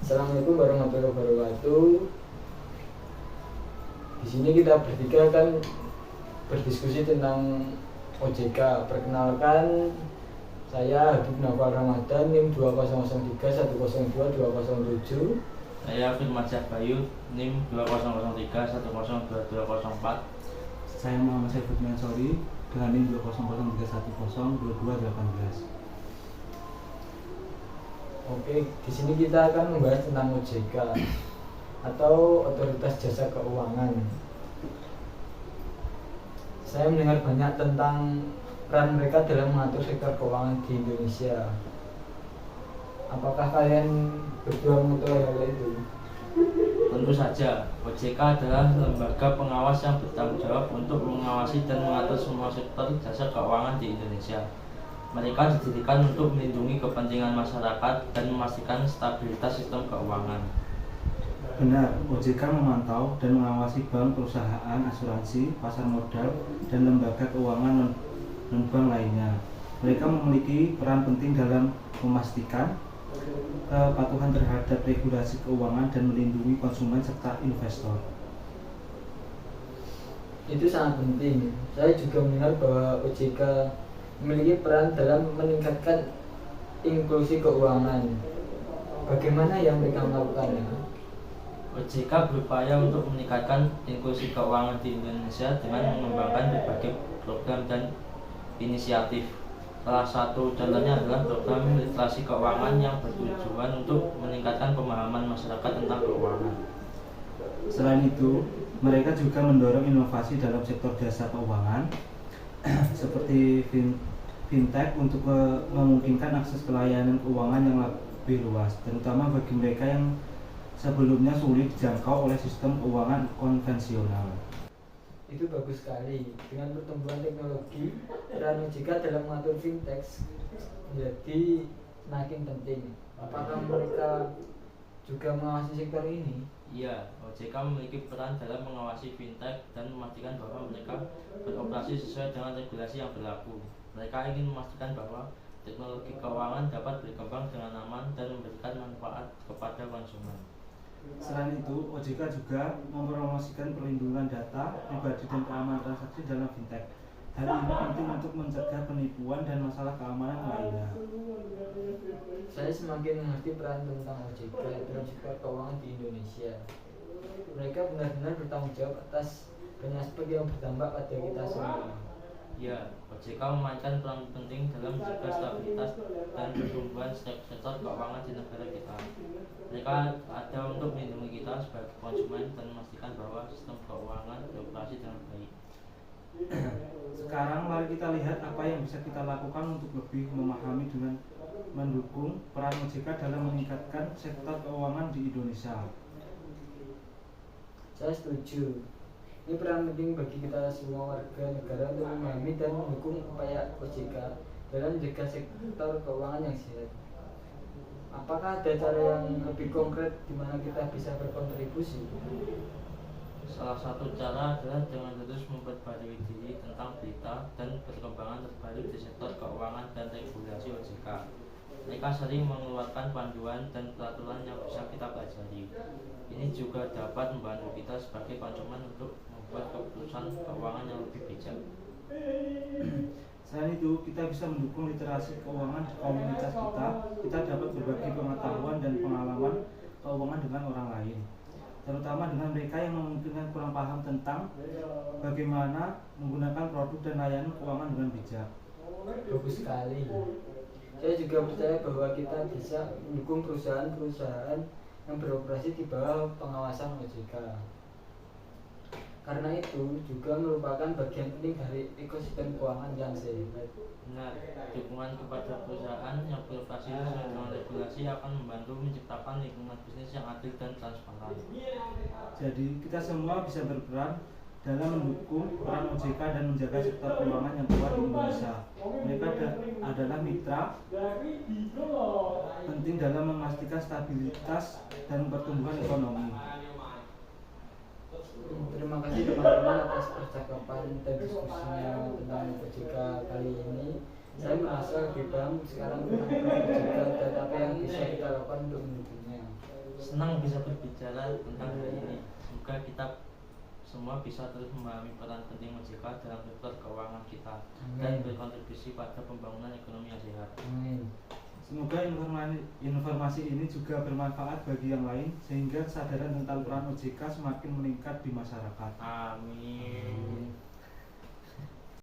Assalamualaikum warahmatullahi wabarakatuh. Di sini kita bertiga akan berdiskusi tentang OJK. Perkenalkan, saya Habib Nawfal Ramadan, NIM 2003102207. Saya Firmansyah Bayu, NIM 2003102204. Saya Muhammad Saiful Mansori dengan NIM 2003102218. Oke, di sini kita akan membahas tentang OJK atau Otoritas Jasa Keuangan. Saya mendengar banyak tentang peran mereka dalam mengatur sektor keuangan di Indonesia. Apakah kalian berdua mengetahui hal itu? Tentu saja, OJK adalah lembaga pengawas yang bertanggung jawab untuk mengawasi dan mengatur semua sektor jasa keuangan di Indonesia. Mereka didirikan untuk melindungi kepentingan masyarakat dan memastikan stabilitas sistem keuangan. Benar, OJK memantau dan mengawasi bank, perusahaan, asuransi, pasar modal, dan lembaga keuangan non-bank lainnya. Mereka memiliki peran penting dalam memastikan kepatuhan terhadap regulasi keuangan dan melindungi konsumen serta investor. Itu sangat penting. Saya juga mendengar bahwa OJK memiliki peran dalam meningkatkan inklusi keuangan. Bagaimana yang mereka melakukannya? OJK berupaya untuk meningkatkan inklusi keuangan di Indonesia dengan mengembangkan berbagai program dan inisiatif. Salah satu contohnya adalah program literasi keuangan yang bertujuan untuk meningkatkan pemahaman masyarakat tentang keuangan. Selain itu, mereka juga mendorong inovasi dalam sektor jasa keuangan seperti fintech untuk memungkinkan akses ke layanan keuangan yang lebih luas, terutama bagi mereka yang sebelumnya sulit dijangkau oleh sistem keuangan konvensional. Itu bagus sekali. Dengan pertumbuhan teknologi, peran OJK dalam mengatur fintech menjadi semakin penting. Apakah mereka juga mengawasi sektor ini? Iya, OJK memiliki peran dalam mengawasi fintech dan memastikan bahwa mereka beroperasi sesuai dengan regulasi yang berlaku. Mereka ingin memastikan bahwa teknologi keuangan dapat berkembang dengan aman dan memberikan manfaat kepada konsumen. Selain itu, OJK juga mempromosikan perlindungan data pribadi dan keamanan transaksi dalam fintech. Hal ini penting untuk mencegah penipuan dan masalah keamanan lainnya. Saya semakin mengerti peran tentang OJK dalam sektor keuangan di Indonesia. Mereka benar-benar bertanggung jawab atas banyak aspek yang berdampak pada kita semua. Ya, OJK memainkan peran penting dalam menjaga stabilitas dan pertumbuhan sektor keuangan di negara kita. Mereka ada untuk melindungi kita sebagai konsumen dan memastikan bahwa sistem keuangan beroperasi dengan baik. Sekarang mari kita lihat apa yang bisa kita lakukan untuk lebih memahami dengan mendukung peran OJK dalam meningkatkan sektor keuangan di Indonesia. Saya setuju. Ini peran penting bagi kita semua warga negara untuk memahami dan mendukung upaya OJK dalam menjaga sektor keuangan yang sehat. Apakah ada cara yang lebih konkret di mana kita bisa berkontribusi? Salah satu cara adalah dengan terus memperbarui diri tentang berita dan perkembangan terbaru di sektor keuangan dan regulasi OJK. Mereka sering mengeluarkan panduan dan peraturan yang bisa kita pelajari. Ini juga dapat membantu kita sebagai konsumen untuk membuat keputusan keuangan yang lebih bijak. Selain itu, kita bisa mendukung literasi keuangan di komunitas kita. Kita dapat berbagi pengetahuan dan pengalaman keuangan dengan orang lain, terutama dengan mereka yang memungkinkan kurang paham tentang bagaimana menggunakan produk dan layanan keuangan dengan bijak. Bagus sekali. Saya juga percaya bahwa kita bisa mendukung perusahaan-perusahaan yang beroperasi di bawah pengawasan OJK. Karena itu juga merupakan bagian penting dari ekosistem keuangan yang sehat. Benar, dukungan kepada perusahaan yang beroperasi sesuai dengan regulasi akan membantu menciptakan lingkungan bisnis yang adil dan transparan. Jadi kita semua bisa berperan dalam mendukung peran OJK dan menjaga sektor keuangan yang kuat di Indonesia. Mereka adalah mitra penting dalam memastikan stabilitas dan pertumbuhan ekonomi. Terima kasih teman-teman atas percakapan dan diskusinya tentang OJK kali ini. Saya merasa lebih paham sekarang tentang OJK dan apa yang bisa kita lakukan untuk mendukungnya. Senang bisa berbicara tentang hal ini. Semoga kita semua bisa terus memahami peran penting OJK dalam sektor keuangan kita dan Amin. berkontribusi pada pembangunan ekonomi yang sehat. Amin. Semoga informasi ini juga bermanfaat bagi yang lain sehingga kesadaran tentang peran OJK semakin meningkat di masyarakat. Amin.